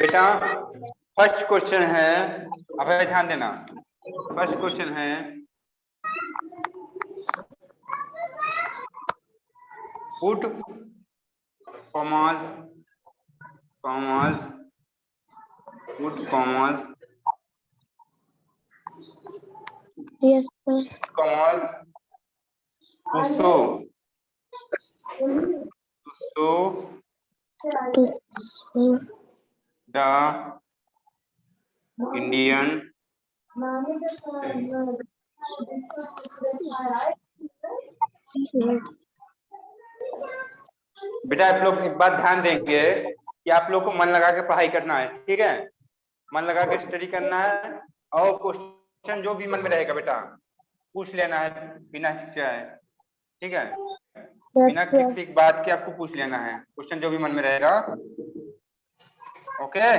बेटा first question है, अब ध्यान देना। फर्स्ट क्वेश्चन है put commas put commas Yes, sir. Commas to show To show the Indian बेटा आप लोग एक बात ध्यान देंगे कि आप लोग को मन लगा के पढ़ाई करना है, ठीक है? मन लगा के स्टडी करना है और क्वेश्चन जो भी मन में रहेगा बेटा पूछ लेना है बिना हिचकिचाए, ठीक है? बिना किसी बात के आपको पूछ लेना है क्वेश्चन जो भी मन में रहेगा। Okay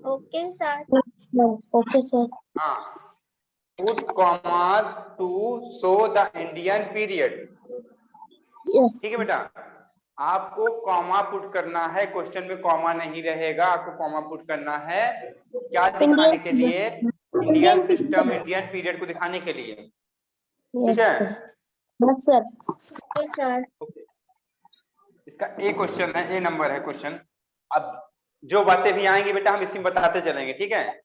okay sir. Okay sir. हाँ, put commas to show the Indian period. Yes ठीक है बेटा, आपको कॉमा पुट करना है, क्वेश्चन में कॉमा नहीं रहेगा, आपको कॉमा पुट करना है क्या दिखाने के लिए? इंडियन सिस्टम, इंडियन पीरियड को दिखाने के लिए, ठीक है? Yes sir. Okay sir. इसका ए क्वेश्चन है, ए नंबर है क्वेश्चन। अब जो बातें भी आएंगी बेटा हम इसी में बताते चलेंगे, ठीक है?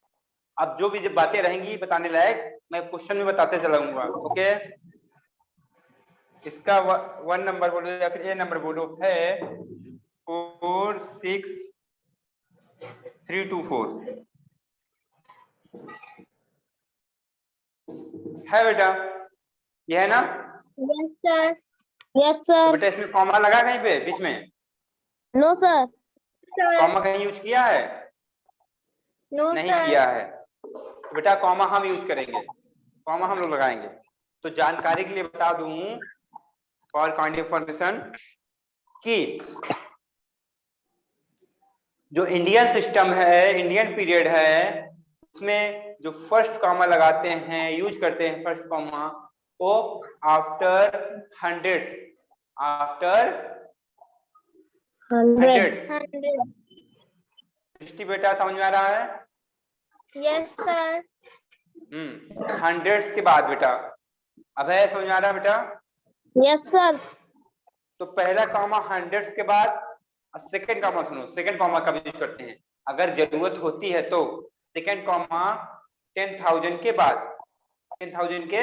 अब जो भी जब बातें रहेंगी बताने लायक मैं क्वेश्चन में बताते चलाऊंगा। ओके, इसका 1 नंबर बोलो या फिर ए नंबर बोलो है 4 6 3 2 4 है बेटा, ये है ना? Yes sir. Yes sir. तो बेटा इसमें कॉमा लगा कहीं पे बीच में? No sir. कॉमा कहीं यूज किया है? नो नहीं सर। किया है। तो बेटा कॉमा हम यूज करेंगे, कॉमा हम लोग लगाएंगे। तो जानकारी के लिए बता दूं फॉर काइंड इंफॉर्मेशन कि जो इंडियन सिस्टम है, इंडियन पीरियड है, उसमें जो फर्स्ट कॉमा लगाते हैं, यूज करते हैं फर्स्ट कॉमा, वो आफ्टर हंड्रेड्स, आफ्टर हंड्रेड्स। बेटा समझ में आ रहा है? Yes sir. हंड्रेड्स के बाद बेटा, अब है समझ में आ रहा बेटा? Yes sir. तो पहला कॉमा हंड्रेड्स के बाद, सेकंड कॉमा सुनो, सेकंड कॉमा कब यूज करते हैं अगर जरूरत होती है तो? सेकंड कॉमा 10,000 के बाद, 10,000 के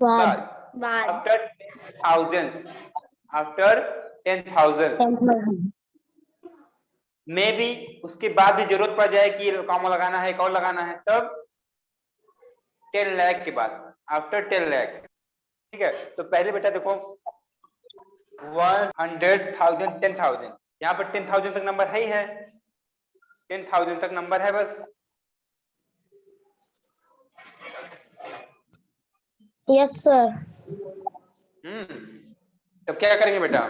बाद, आफ्टर 10,000, आफ्टर 10,000 में भी उसके बाद भी जरूरत पड़ जाए कि कॉमा लगाना है, एक और लगाना है, तब 10 लाख के बाद, आफ्टर 10 लाख। ठीक है, तो पहले बेटा देखो 100,000 10,000, यहाँ पर 10,000 तक नंबर है ही है, 10,000 तक नंबर है बस। Yes sir. तब क्या करेंगे बेटा?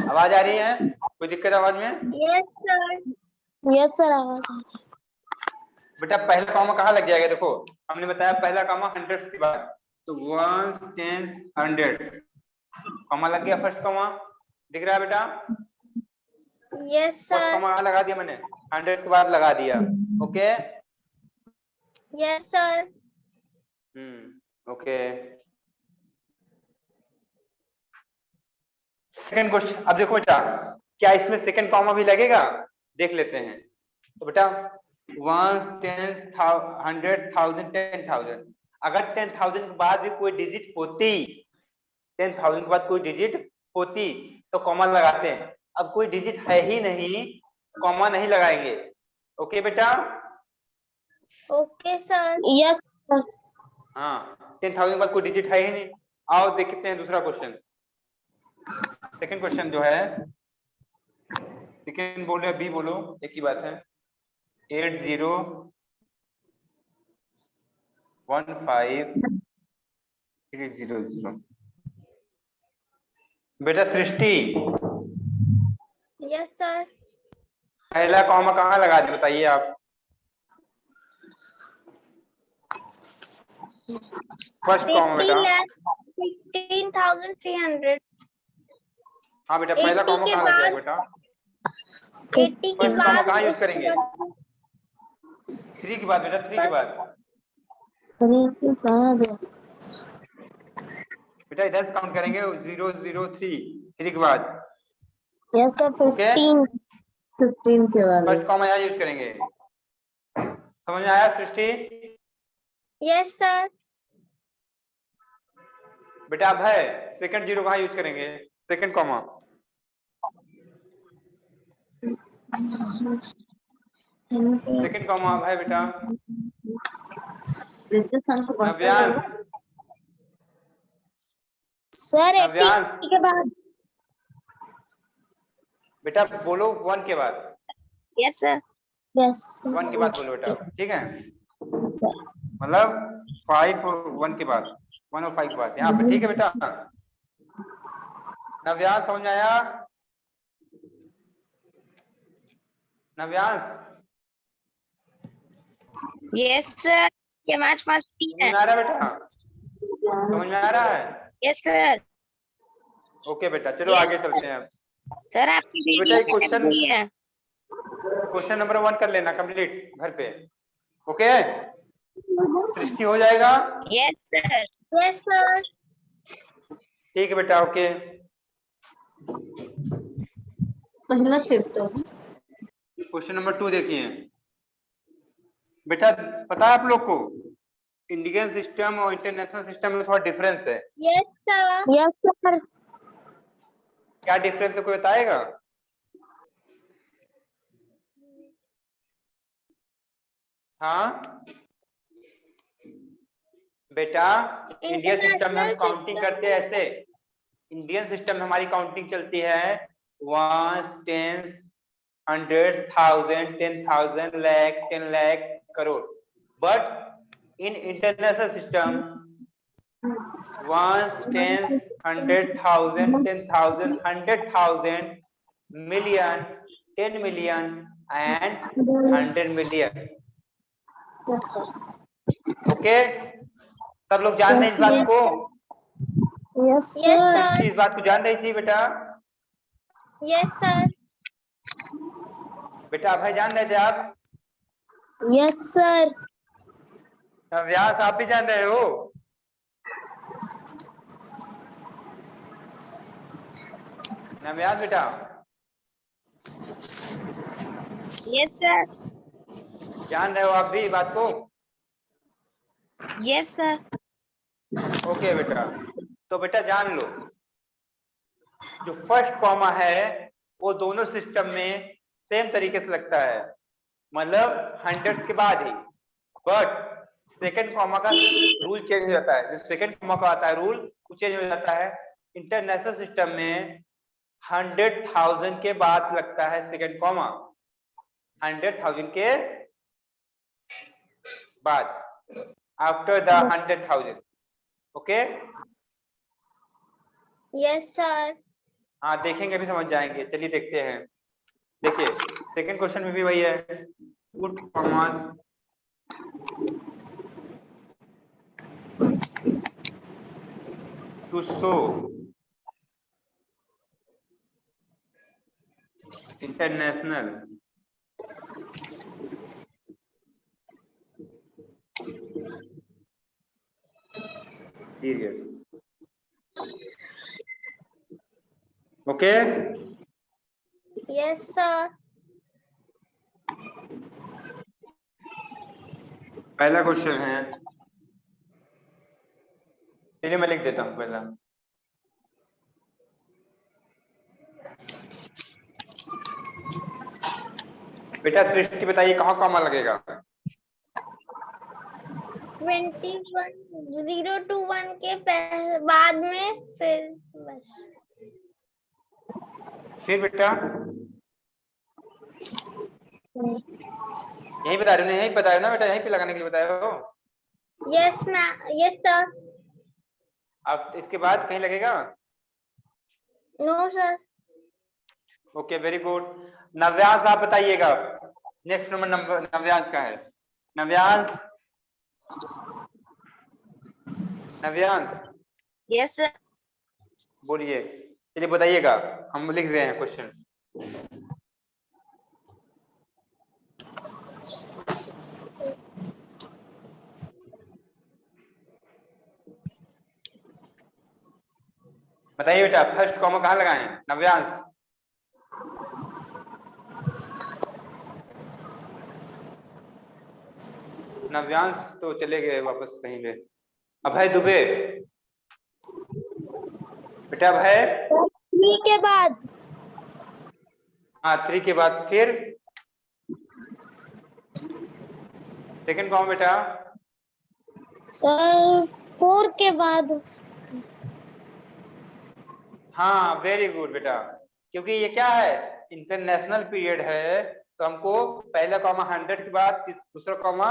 आवाज आ रही है? कोई दिक्कत आवाज में? Yes sir. यस सर आवाज आ रही है। बेटा पहला कॉमा कहाँ लग जाएगा? देखो हमने बताया पहला कॉमा हंड्रेड्स के बाद, तो 1 10 100 कॉमा लग गया, फर्स्ट कॉमा दिख रहा है बेटा? Yes first sir. कॉमा लगा दिया मैंने, हंड्रेड्स के बाद लगा दिया। Okay yes sir. Okay, second question. अब देखो बेटा क्या इसमें सेकंड कॉमा भी लगेगा, देख लेते हैं। तो बेटा 1 10 100,000 10,000, अगर 10,000 के बाद भी कोई डिजिट होती, 10,000 के बाद कोई डिजिट होती तो कॉमा लगाते हैं। अब कोई डिजिट है ही नहीं, कॉमा नहीं लगाएंगे। ओके बेटा? Okay sir. Yes sir. हाँ, 10,000 के बाद कोई डिजिट है ही नहीं। आओ देखते हैं दूसरा क्वेश्चन। सेकंड क्वेश्चन जो है, सेकंड बोलो या बी बोलो, एक ही बात है। 80 15 300। बेटा सृष्टि यस सर। पहला कॉमा कहाँ लगा दे बताइए आप? फर्स्ट कॉमा बेटा, 80,15,300। हाँ बेटा पहला 80 कॉमा के कहाँ लग जाएगा बाद बेटा? 80 के फर्स्ट कॉमा बाद कहाँ यूज उसके करेंगे? बाद 3 के बाद बेटा, 3 के बाद बेटा इधर से काउंट करेंगे 0 0 3 3 के बाद। यस सर, ओके 15 के बाद। फर्स्ट कॉमा यहाँ यूज करेंगे। समझ में आया सृष्टि? Yes sir. बेटा अब है सेकंड 0 कहाँ यूज करेंगे? सेकंड कॉमा सेकंड कॉमा अब है बेटा। नव्यांश, सर 80 नव्यांश के बाद। बेटा बोलो 1 के बाद। Yes sir. यस 1 के बाद बोलो बेटा, ठीक है? मतलब 5 और 1 के बाद, 1 और 5 के बाद यहाँ पे, ठीक है बेटा? नव्यांश समझ में आया? नव्यांश यस सर। ये मैच मस्ती समझ है। में आ रहा है बेटा? समझ में आ रहा है? Yes sir. ओके बेटा चलो आगे चलते हैं। सर आपकी तो बेटा वीडियो क्वेश्चन हुई है। क्वेश्चन नंबर 1 कर लेना कंप्लीट घर पे। ओके सृष्टि हो जाएगा? Yes sir. Yes sir. ठीक है बेटा ओके। पहला शिफ्ट। क्वेश्चन नंबर 2 देखिए बेटा, पता है आप लोग को इंडियन सिस्टम और इंटरनेशनल सिस्टम में थोड़ा डिफरेंस है। Yes sir. Yes sir. क्या डिफरेंस है कोई बताएगा? हाँ बेटा इंडियन सिस्टम में हम काउंटिंग करते हैं ऐसे। इंडियन सिस्टम में हमारी काउंटिंग चलती है 1 10 100 1000 10,000 lakh 10 lakh crore. But in international system 1 10 100,000 10,000 100,000 million 10 million and 100 million। Okay सब लोग जान रहे हैं इस बात को? Yes sir. इस बात को जान रही थी बेटा? Yes sir. बेटा भाई जान रहे थे आप? Yes sir. व्यास आप भी जान रहे हो? नव्यास बेटा यस सर। जान रहे हो आप भी बात को? Yes sir. ओके बेटा तो बेटा जान लो जो फर्स्ट कॉमा है वो दोनों सिस्टम में सेम तरीके से लगता है, मतलब हंड्रेड्स के बाद ही। बट सेकंड कॉमा का रूल चेंज हो जाता है। जो सेकंड कॉमा का आता है रूल वो चेंज हो जाता है। इंटरनेशनल सिस्टम में 100,000 के बाद लगता है सेकंड कॉमा, 100,000 के बाद, after the 100,000। Okay yes sir. हाँ देखेंगे अभी समझ जाएंगे। चलिए देखते हैं। देखिए सेकंड क्वेश्चन में भी वही है, put commas to show international serial. Okay yes sir. पहला क्वेश्चन है, चलिए मैं लिख देता हूं पहला। बेटा सृष्टि बताइए कहाँ कॉमा लगेगा? 21 0 to 1 के बाद में फिर बस। फिर बेटा यही बता रहे हो, यही बताया ना बेटा, यहीं पे लगाने के लिए बताया हो। Yes ma'am. Yes sir. अब इसके बाद कहीं लगेगा? No sir. Okay very good. Navyansh आप बताइएगा, नेक्स्ट नंबर नव्यांश का है। Navyansh Navyansh yes sir. बोलिए, चलिए बताइएगा, हम लिख रहे हैं क्वेश्चन। बताइए बेटा, फर्स्ट कॉमा कहाँ लगाएं नव्यांश? नव्यांश तो चले गए वापस कहीं पे। अभय दुबे, बेटा अभय। 3 के बाद। हाँ 3 के बाद, फिर सेकंड कॉमा बेटा। सर 4 के बाद। हाँ वेरी गुड बेटा, क्योंकि ये क्या है, इंटरनेशनल पीरियड है, तो हमको पहला कॉमा 100 के बाद, दूसरा कॉमा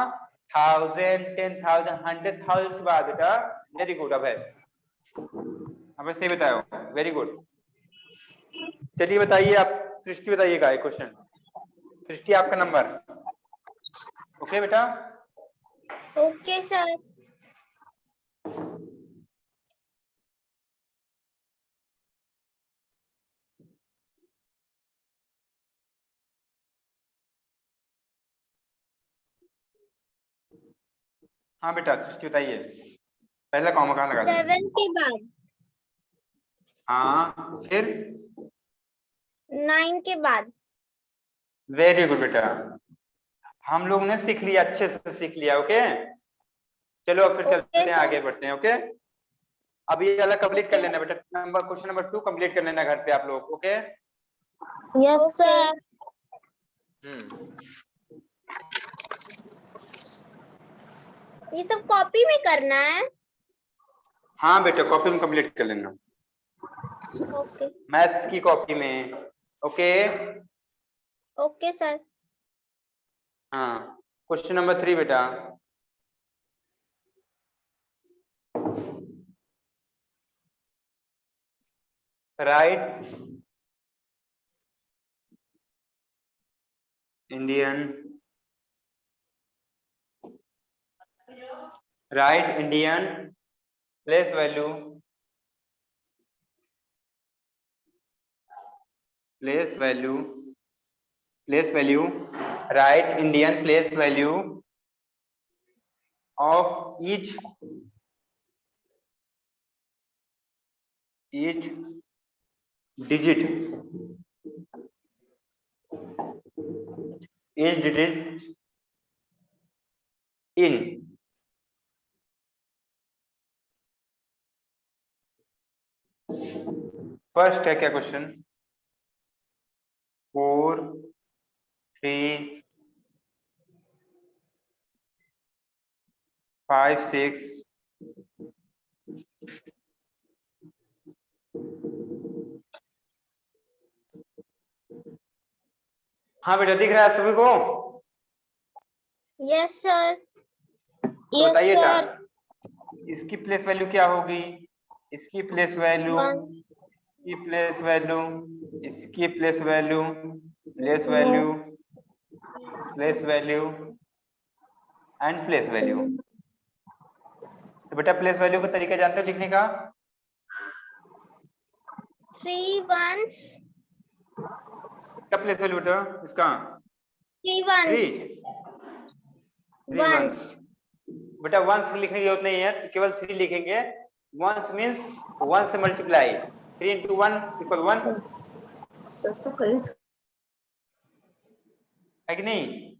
1000, 10,000, 100,000 के बाद बेटा। वेरी गुड अभय, हमें सही बताया, वेरी गुड। चलिए बताइए आप, सृष्टि बताइएगा एक क्वेश्चन। सृष्टि आपका नंबर। ओके बेटा। Okay sir. हाँ बेटा सृष्टि बताइए, पहला कॉमा कहाँ लगा दें? 7 के बाद। हाँ फिर 9 के बाद। वेरी गुड बेटा, हम लोग ने सीख लिया, अच्छे से सीख लिया। ओके चलो अब फिर चलते हैं, आगे बढ़ते हैं। ओके अब ये वाला कंप्लीट कर लेना बेटा, नंबर क्वेश्चन नंबर 2 कंप्लीट कर लेना घर पे आप लोग। Okay yes sir. ये सब कॉपी में करना है? हाँ बेटा कॉपी में कंप्लीट कर लेना, ओके। मैथ्स की कॉपी में। Okay okay sir. हाँ क्वेश्चन नंबर 3 बेटा। Right Indian place value right Indian place value of each digit in first है क्या क्वेश्चन? 4, 3, 5, 6 हाँ बेटा दिख रहा है सभी को? Yes sir. तो बताइए बेटा, इसकी प्लेस वैल्यू क्या होगी? इसकी प्लेस वैल्यू, इसकी प्लेस वैल्यू, इसकी place value, place value, place value and place value. तो बेटा प्लेस वैल्यू का तरीका जानते हो लिखने का? 3 1 क्या प्लेस वैल्यू बेटा इसका? 3 1 3 बेटा 1 लिखने की जरूरत नहीं है, तो केवल 3 लिखेंगे। 1 मीन्स 1 से मल्टीप्लाई, 3 into 1 equal 1 है कि नहीं?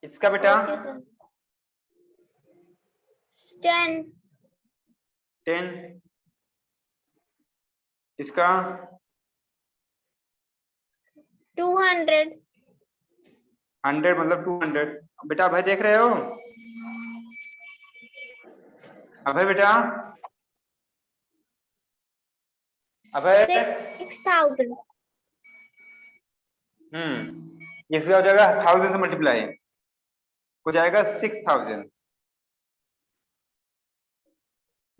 इसका बेटा 10, इसका 200 100 मतलब 200। बेटा अभय देख रहे हो? अभय बेटा, अभय 6000 इसका हो जाएगा 1000 से मल्टीप्लाई, हो जाएगा 6000।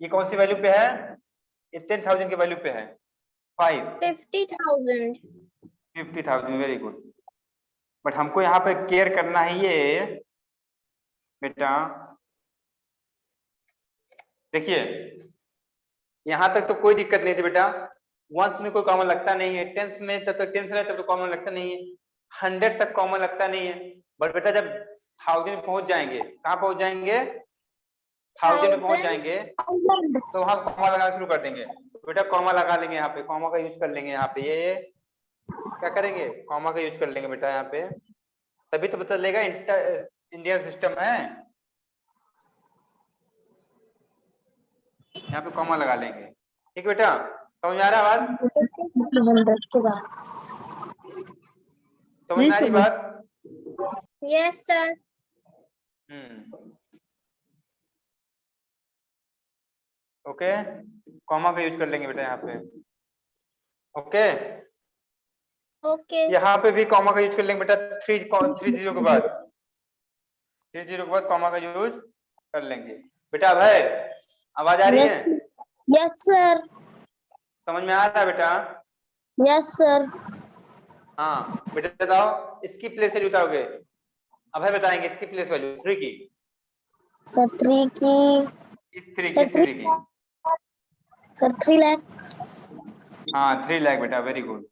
ये कौन सी वैल्यू पे है? ये 10,000 की वैल्यू पे है। 50,000 वेरी गुड। बट हमको यहाँ पे केयर करना है ये बेटा, देखिए यहाँ तक तो कोई दिक्कत नहीं थी बेटा, वंस में कोई कॉमन लगता नहीं है, टेंस में तब तक टेंस रहे तब तो कॉमन लगता नहीं है, 100 तक कॉमन लगता नहीं है, बट बेटा जब 1000 में पहुंच जाएंगे, कहाँ पहुंच जाएंगे, 1000 में पहुंच जाएंगे तो वहां कॉमा लगाना शुरू कर देंगे। बेटा कॉमा लगा लेंगे, यहाँ पे कॉमा का यूज कर लेंगे, यहाँ पे ये क्या करेंगे, कॉमा का यूज कर लेंगे बेटा यहाँ पे, तभी तो पता चलेगा इंडियन सिस्टम है, यहाँ पे कॉमा लगा लेंगे। ठीक है बेटा, समझ आ रहा है बात, समझ में आ रही बात? Yes sir. ओके, कॉमा का यूज कर लेंगे बेटा यहाँ पे। ओके ओके यहाँ पे भी कॉमा का यूज कर लेंगे बेटा, 3 0 के बाद, 3 0 के बाद कॉमा का यूज कर लेंगे बेटा। अब है, आवाज आ रही है? Yes sir. समझ में आ रहा है बेटा? Yes sir. हाँ बेटा बताओ, इसकी प्लेस वैल्यू बताओगे, अब है बताएंगे इसकी प्लेस वैल्यू 3 की, सर 3 की, इस 3 की, 3 की सर 3 लाख। हाँ 3 लाख बेटा, वेरी गुड।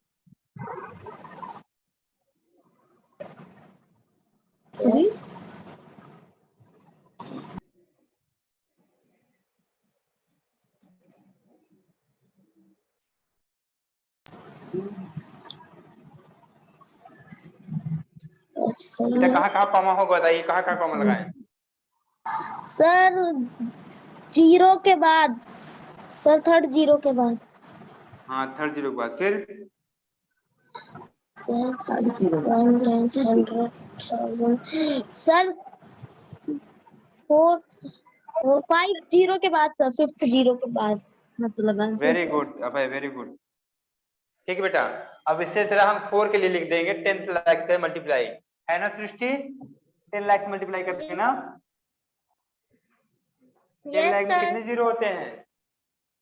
बेटा कहाँ कहाँ कॉमा होगा बताइए, कहाँ कहाँ कॉमा लगाएं? सर 0 के बाद, सर 3rd 0 के बाद। हाँ 3rd 0 के बाद, फिर सर 3rd 0 100,000 सर 5 0 के बाद सर, 5th 0 के बाद मतलब लगा। वेरी गुड अभय, वेरी गुड। ठीक है बेटा, अब इससे तरह हम 4 के लिए लिख देंगे 10 लाख से मल्टीप्लाई, है ना सृष्टि, 10 लाख से मल्टीप्लाई करते हैं ना, 10 लाख में कितने जीरो होते हैं,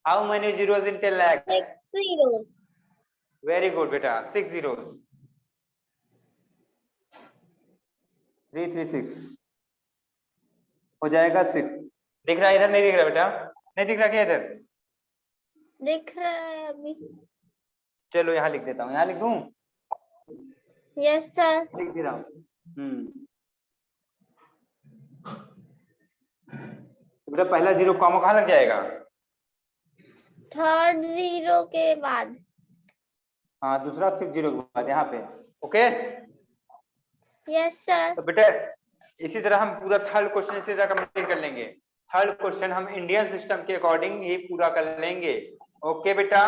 how many zeros in 10 lakh? 6 zeros। Very good बेटा, 6 जीरोस, 336 हो जाएगा 6। दिख रहा है इधर, नहीं दिख रहा बेटा, नहीं दिख रहा क्या इधर? दिख रहा है अभी। चलो यहाँ लिख देता हूँ, यहाँ लिख दूं? Yes sir. लिख दे रहा हूँ। बेटा पहला 0 कॉमा कहाँ लग जाएगा? 3rd 0 के बाद। हाँ दूसरा 5th 0 के बाद यहाँ पे। Okay yes sir. तो बेटा इसी तरह हम पूरा 3rd क्वेश्चन इसी तरह कंप्लीट कर लेंगे। 3rd क्वेश्चन हम इंडियन सिस्टम के अकॉर्डिंग ही पूरा कर लेंगे। ओके बेटा?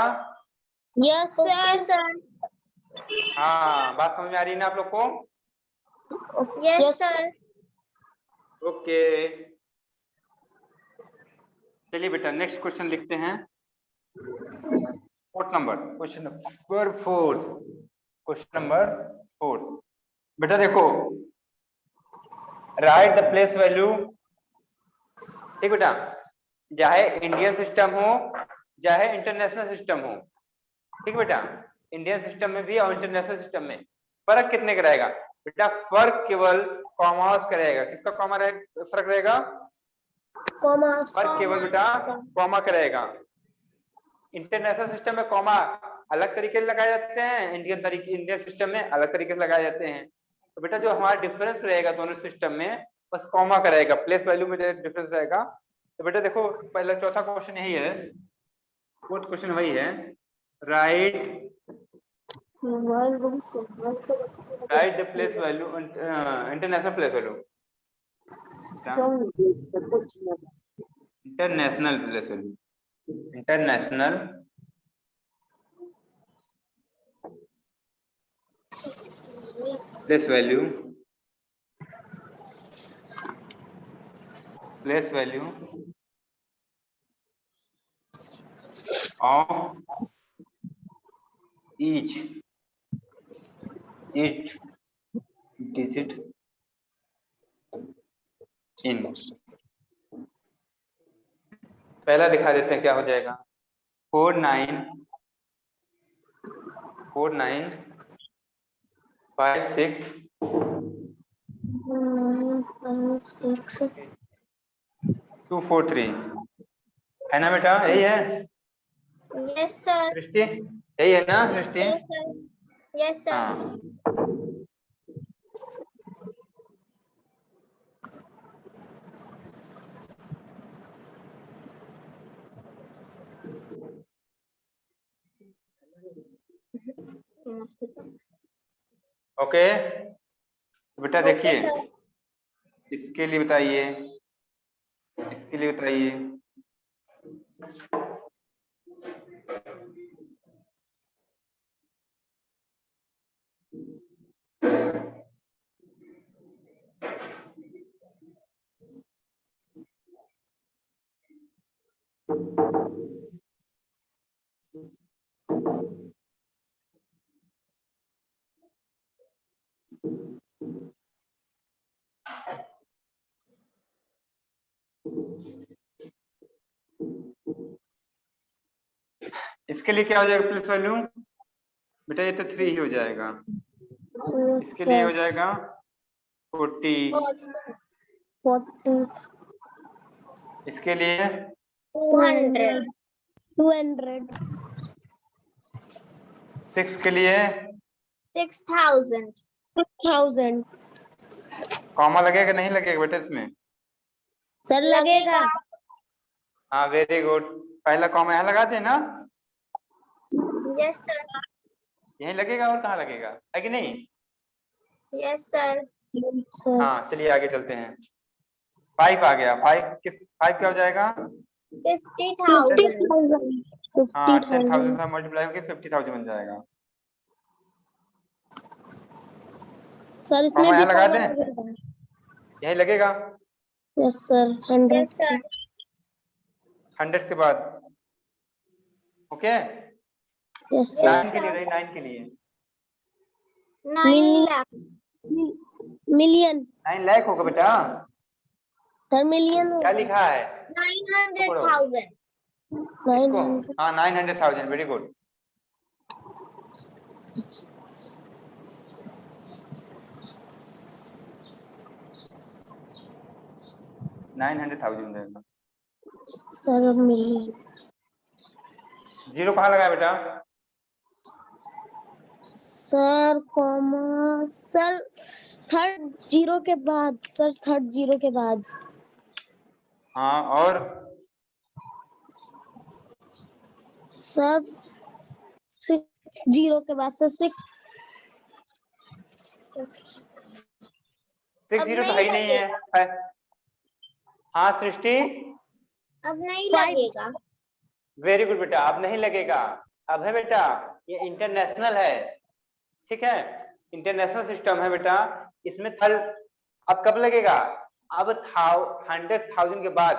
Yes sir. हाँ बात समझ में आ रही है ना आप लोग को? Yes sir. ओके चलिए बेटा नेक्स्ट क्वेश्चन लिखते हैं, 4th number, question number 4, question number 4। बेटा देखो, राइट द प्लेस वैल्यू, ठीक बेटा, चाहे इंडियन सिस्टम हो चाहे इंटरनेशनल सिस्टम हो, ठीक बेटा, इंडियन सिस्टम में भी और इंटरनेशनल सिस्टम में फर्क कितने का रहेगा? बेटा फर्क केवल कॉमास का रहेगा। किसका कॉमा फर्क रहेगा? फर्क केवल बेटा कॉमा का रहेगा। इंटरनेशनल सिस्टम में कॉमा अलग तरीके से लगाए जाते हैं, इंडियन सिस्टम में अलग तरीके से लगाए जाते हैं। तो बेटा जो हमारा डिफरेंस रहेगा दोनों सिस्टम में बस कॉमा का रहेगा, प्लेस वैल्यू में डिफरेंस रहेगा। तो बेटा देखो पहला चौथा क्वेश्चन यही है, 4th क्वेश्चन वही है, right the place value, international place value, international place value, international place value, place value of each digit in, पहला दिखा देते हैं क्या हो जाएगा, 4956 243 है ना बेटा, यही है यस सर। सृष्टि, यही है ना Srishti? Yes sir. Yes sir. हाँ ओके बेटा, ओके देखिए सर। इसके लिए बताइए, इसके लिए बताइए। इसके लिए क्या हो जाएगा प्लस वैल्यू बेटा? ये तो 3 ही हो जाएगा। यस इसके लिए हो सर। जाएगा 40। 40। इसके लिए 200। 200। 6 के लिए 6000। 6000 कॉमा लगेगा नहीं लगेगा बेटा इसमें? सर लगेगा। हाँ वेरी गुड, पहला कॉमा यहाँ लगा दे ना, यस सर। यहीं लगेगा और कहाँ लगेगा, है कि नहीं? Yes sir. हाँ चलिए आगे चलते हैं। 5 आ गया, 5 क्या हो जाएगा? 50,000। हाँ 10,000 से मल्टीप्लाई होकर 50,000 बन जाएगा। सर इसमें कॉमा भी यहाँ लगा कॉमा दें, लगेगा। यहीं लगेगा यस सर। 100। 100 के बाद। Okay yes 9 sir. के लिए नहीं, 9 के लिए 9 लाख। मिलियन। 9 लाख होगा बेटा। सर मिलियन क्या होगा। लिखा है? 900,000। इसको, हाँ 900,000, very good. $900,000 sir million. Zero कहाँ लगा बेटा? Sir comma sir third zero के बाद। सर थर्ड जीरो के बाद। हाँ और सर 6 जीरो के बाद। सर 6। 6 जीरो तो है ही नहीं है। हाँ सृष्टि, अब नहीं लगेगा। वेरी गुड बेटा, अब नहीं लगेगा। अब है बेटा, ये इंटरनेशनल है, ठीक है, इंटरनेशनल सिस्टम है बेटा, इसमें थर्ड अब कब लगेगा? अब 100,000 के बाद,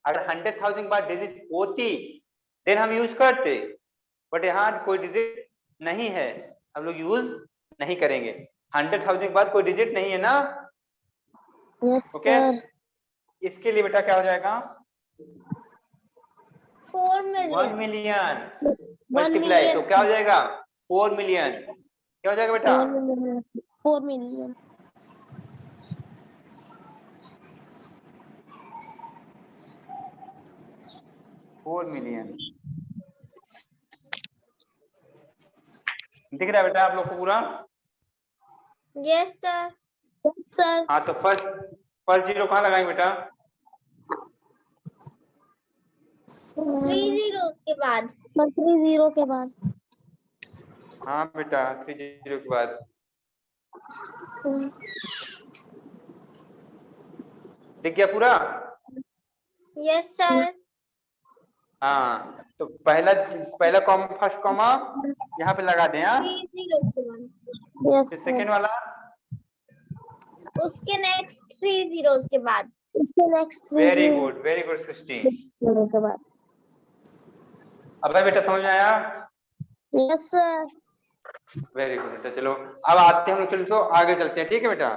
अगर 100,000 के बाद डिजिट होती देन हम यूज करते, बट यहाँ कोई डिजिट नहीं है, हम लोग यूज नहीं करेंगे। 100,000 के बाद कोई डिजिट नहीं है ना? Yes okay sir. इसके लिए बेटा क्या हो जाएगा? 4 1 मिलियन। मिलियन 1 मल्टीप्लाई, तो मिलियन। क्या हो जाएगा? 4 मिलियन। क्या हो जाएगा बेटा? 4 मिलियन। 4 मिलियन। 4 मिलियन। दिख रहा है बेटा आप लोग को पूरा? Yes sir. Yes sir. हाँ तो फर्स्ट जीरो कहाँ लगाएंगे बेटा? 3 जीरो के बाद। 3 जीरो के बाद। हाँ बेटा 3 जीरो के बाद। दिख गया पूरा? Yes sir. हाँ तो पहला कॉमा, फर्स्ट कॉमा यहाँ पे लगा दें। हाँ 3 जीरो के बाद। यस फिर सर। सेकेंड वाला उसके नेक्स्ट 3 जीरोस के बाद। उसके नेक्स्ट 3 वेरी गुड सृष्टि। जीरो के बाद। अब है बेटा समझ में आया? Yes sir. वेरी गुड बेटा, चलो अब आते हैं हम लोग, चलो तो आगे चलते हैं, ठीक है बेटा,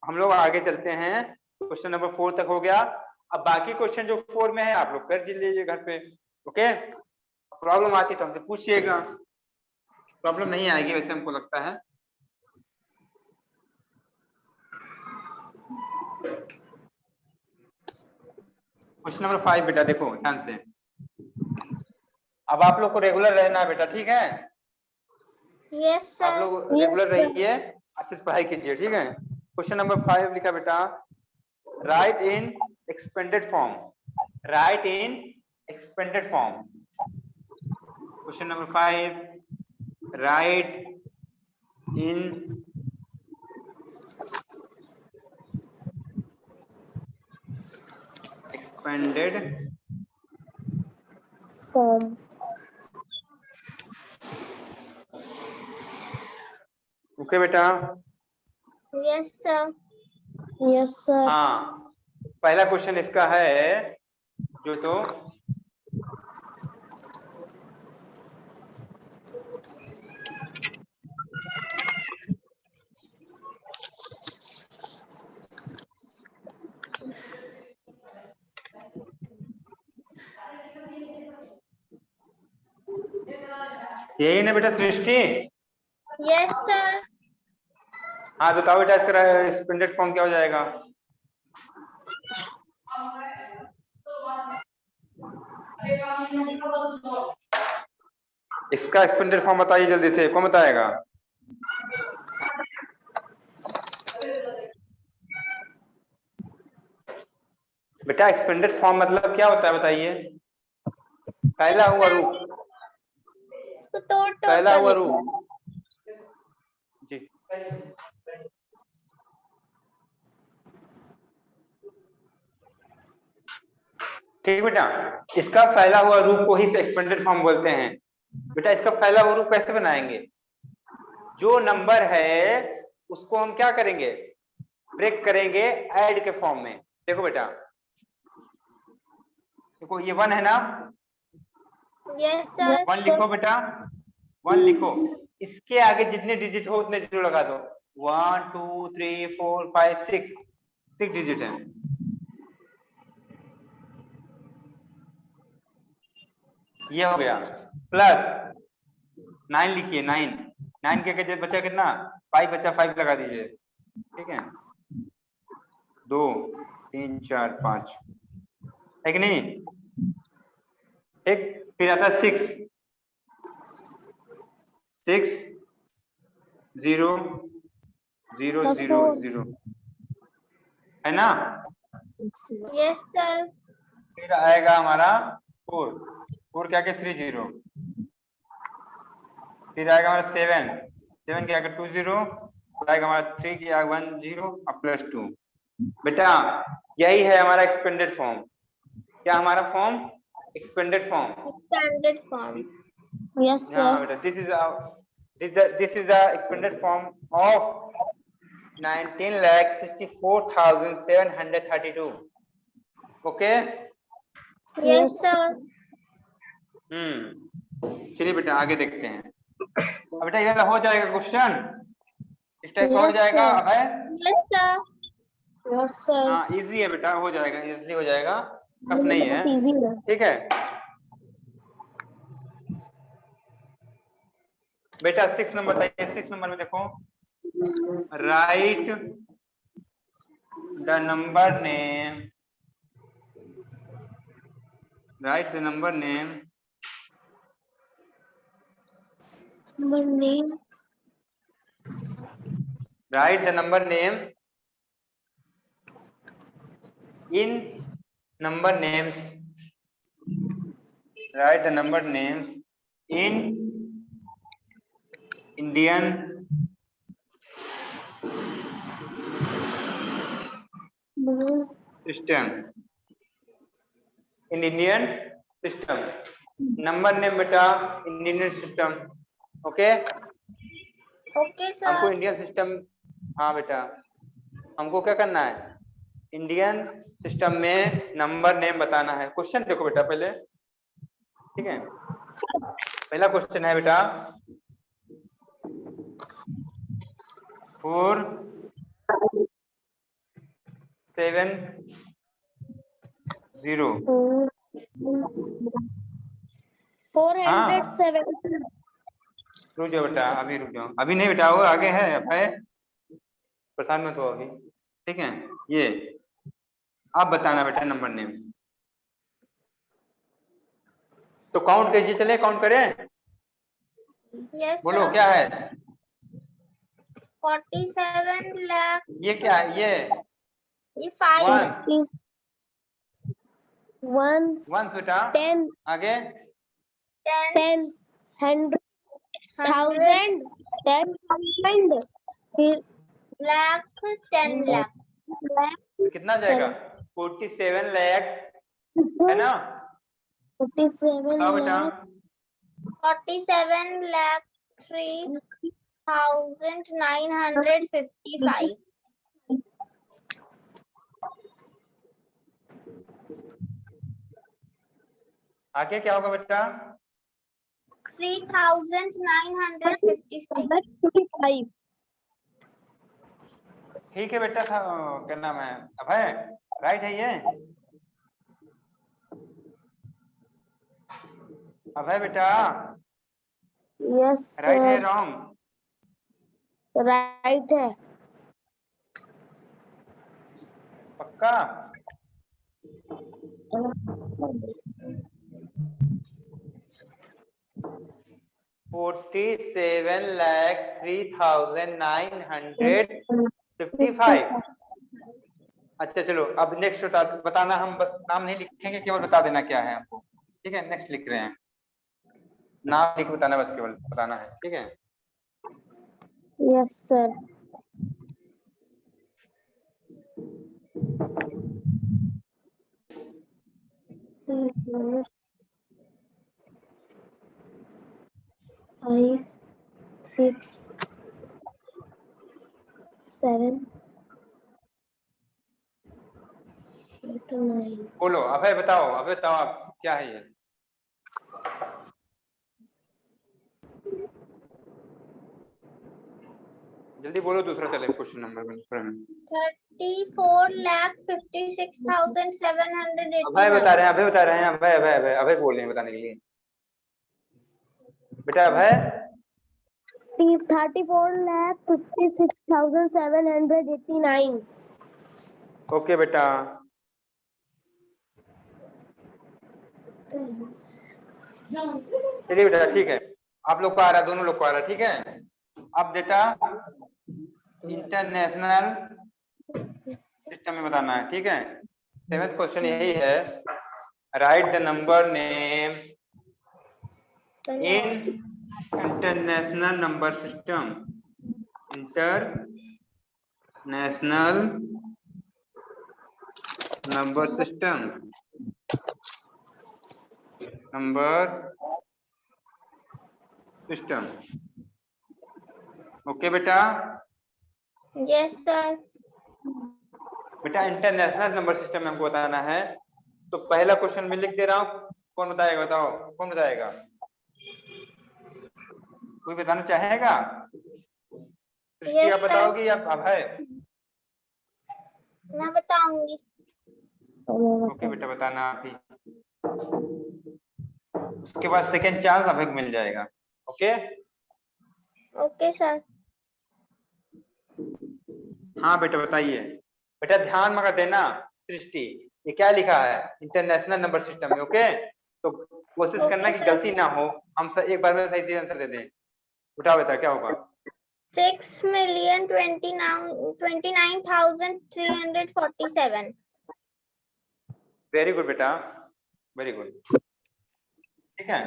हम लोग आगे चलते हैं। क्वेश्चन नंबर 4 तक हो गया। अब बाकी क्वेश्चन जो 4 में है आप लोग कर लीजिए घर पे। ओके प्रॉब्लम आती तो हमसे पूछिएगा, प्रॉब्लम नहीं आएगी वैसे हमको लगता है। क्वेश्चन नंबर 5 बेटा देखो ध्यान से, अब आप लोग को रेगुलर रहना है बेटा, ठीक है? यस आप सर। लोग रेगुलर रहिए, अच्छे से पढ़ाई कीजिए, ठीक है? क्वेश्चन नंबर 5 लिखा बेटा, right in expanded form. Right in expanded form. Question number 5, right in expanded form. Okay बेटा? Yes sir. Yes sir. हाँ, पहला क्वेश्चन इसका है जो तो यही ना बेटा सृष्टि? Yes sir. हाँ बताओ बेटा, इसका एक्सपेंडेड फॉर्म क्या हो जाएगा? इसका एक्सपेंडेड फॉर्म बताइए जल्दी से, कौन बताएगा? बेटा एक्सपेंडेड फॉर्म मतलब क्या होता है बताइए? फैला हुआ रूप। उसको तोड़ तोड़ फैला कर हुआ लिखना। रूप जी। ठीक बेटा, इसका फैला हुआ रूप को ही एक्सपेंडेड फॉर्म बोलते हैं। बेटा इसका फैला हुआ रूप कैसे बनाएंगे? जो नंबर है उसको हम क्या करेंगे? ब्रेक करेंगे ऐड के फॉर्म में। देखो बेटा, देखो ये 1 है ना? Yes sir. 1 लिखो बेटा, 1 लिखो। इसके आगे जितने डिजिट हो उतने जीरो लगा दो। 1 2 3 4 5 6, 6 डिजिट है। ये हो गया। प्लस 9 लिखिए, 9 9 के आगे बचा कितना? 5 बचा, 5 लगा दीजिए, ठीक है? 2 3 4 5 है कि नहीं? ठीक, फिर आता है 6 6 0 0 सर 0 4। 0 है ना? Yes sir. फिर आएगा हमारा 4 4 के आगे 3 0। फिर आएगा हमारा 7 7 के आगे 2 0। फिर आएगा हमारा 3 के आगे 1 0 और प्लस 2। बेटा यही है हमारा एक्सपेंडेड फॉर्म। क्या हमारा form? Expanded form. Standard form. Yes हाँ सर। बेटा, this is the expanded form of 19,64,732. Okay? Yes sir. चलिए बेटा आगे देखते हैं। अब बेटा ये वाला हो जाएगा क्वेश्चन, इस टाइप का हो Yes, जाएगा। sir. अब है यस सर। Yes sir. हाँ, इजी है बेटा, हो जाएगा, इजी हो जाएगा, टफ नहीं है, बहुत इजी है। ठीक है बेटा। 6 नंबर बताइए। 6 नंबर में देखो, right the number name, right the number name Number name. write the number name in number names, write the number names in Indian system, in Indian system, number name बेटा in Indian system, okay? Okay हमको sir. Indian system, हाँ बेटा हमको क्या करना है? Indian system में number name बताना है। क्वेश्चन देखो बेटा पहले, ठीक है? पहला क्वेश्चन है बेटा 4 7 0। 470। रुक जाओ बेटा, अभी रुक जाओ, अभी नहीं बेटा, वो आगे है, अब है, परेशान मत हो अभी, ठीक है? ये आप बताना बेटा नंबर नेम। तो काउंट कीजिए, चले काउंट करें, Yes, बोलो sir. क्या है 47 lakh. ये, क्या है ये? ये 5 है. वंस, Ones, वंस बेटा, ten, आगे tens, hundred, 100 thousand, 10,000, फिर lakh, 10 lakh. तो कितना जाएगा? 47 लाख है ना? 47 बताओ बेटा। lakh, 47 lakh 3,955. आगे क्या होगा बेटा? 3,955. 55. ठीक है बेटा, था क्या नाम है, अभय, राइट है ये? अभय बेटा, Yes, राइट है sir. रॉन्ग? Right है. पक्का? $47,03,955। अच्छा चलो, अब नेक्स्ट बताना, हम बस नाम नहीं लिखेंगे, केवल बता देना क्या है हमको, ठीक है? नेक्स्ट लिख रहे हैं, नाम लिख बताना, बस केवल बताना है, ठीक है? Yes, sir. Five, 6, 7, 8, 9. बोलो अभय, बताओ, अभय बताओ आप, क्या है ये? जल्दी बोलो, दूसरा चले क्वेश्चन नंबर में। 34,56,789. अभय बता रहे हैं, अभय बता रहे हैं, अभय अभय अभय अभय बोल रहे हैं बताने के लिए। बेटा अभय, 34,56,789. ओके बेटा, चलिए बेटा, ठीक है, आप लोग को आ रहा है, दोनों लोग को आ रहा है, ठीक है? अब बेटा इंटरनेशनल सिस्टम में बताना है, ठीक है? 7th क्वेश्चन यही है, right the number name in international number system. International number system, number system, okay बेटा? Yes, sir. बेटा इंटरनेशनल नंबर सिस्टम में हमको बताना है, तो पहला क्वेश्चन में लिख दे रहा हूँ, कौन बताएगा? बताओ कौन बताएगा? कोई बताना चाहेगा? सृष्टि Yes, आप sir. बताओगी या अभय? मैं बताऊंगी. ओके बेटा, बताना आप ही, उसके बाद सेकेंड चांस अभय को मिल जाएगा, ओके? Okay, sir. हाँ बेटा बताइए। बेटा ध्यान मगर देना सृष्टि, ये क्या लिखा है इंटरनेशनल नंबर सिस्टम में, ओके? तो कोशिश करना कि sir. गलती ना हो, हम एक बार में सही आंसर दे दें। उठाओ बेटा, क्या होगा? 6,29,347. वेरी गुड बेटा, वेरी गुड, ठीक है?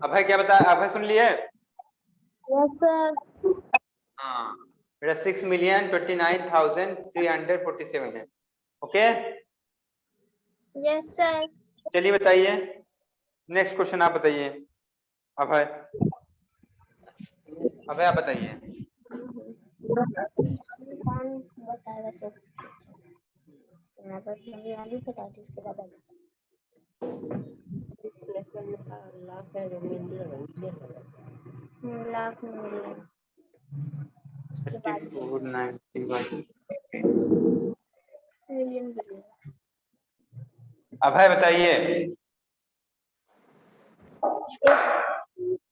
अभय क्या बताया? अभय सुन लिए? Yes, sir. हाँ बेटा, 6,29,347 है, ओके? Yes, sir. चलिए बताइए, नेक्स्ट क्वेश्चन आप बताइए। अभय, अभय आप बताइए। कौन बताएगा सर? मैं बस मुझे वाली बता दी, उसके बाद लाख मिलियन, उसके बाद 3491। Million billion. अभय बताइए।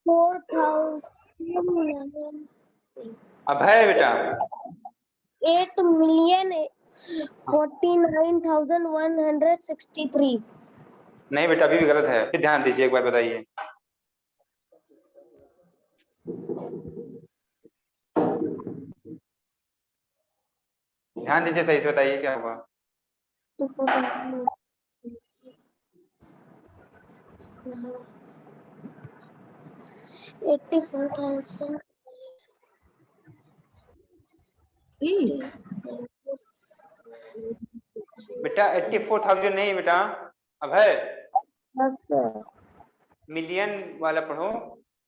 4,000. अभय बेटा, 8 million 49,163। नहीं बेटा अभी भी गलत है, फिर ध्यान दीजिए एक बार बताइए। ध्यान दीजिए सही से बताइए क्या होगा। 84,000। बेटा 84,000 नहीं बेटा, अब है मिलियन वाला पढ़ो,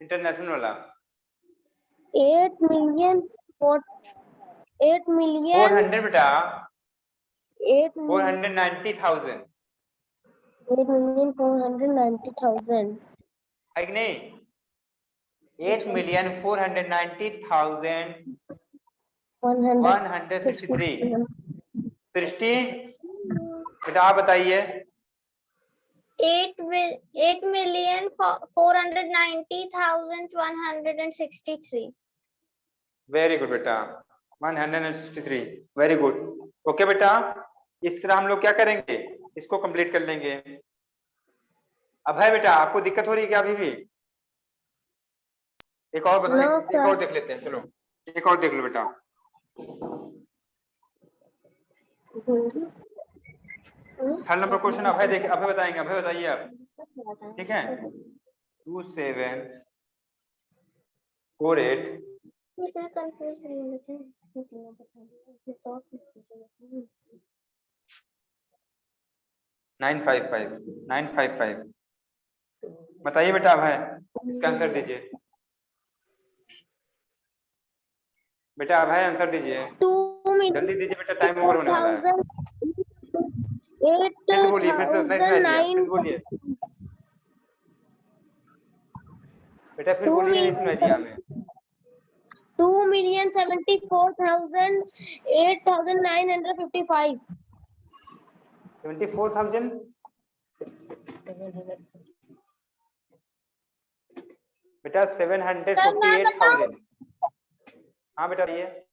इंटरनेशनल वाला। 8 million 8 million 400 बेटा, 8 million 490,000 8,490,000। है कि नहीं? 8,490,163। सृष्टि बेटा आप बताइए। 8,490,163। वेरी गुड बेटा, 163, वेरी गुड। ओके बेटा, इस तरह हम लोग क्या करेंगे, इसको कंप्लीट कर लेंगे। अब है बेटा आपको दिक्कत हो रही है क्या अभी भी? एक और No, एक sir. और देख लेते हैं, चलो एक और देख लो बेटा। थर्ड नंबर क्वेश्चन अभय बताएंगे, अभय बताइए आप, ठीक है। 2748 955 बताइए बेटा अभय, इसका आंसर दीजिए बेटा। अभय आंसर दीजिए, जल्दी दीजिए बेटा, टाइम ओवर होने वाला है। फिर से बोलिए, फिर से नहीं सुनाई दिया, फिर से बोलिए बेटा, फिर बोलिए, नहीं सुनाई दिया हमें। 2,74,8,955। 74,000 बेटा, 748,000। हाँ बेटा ये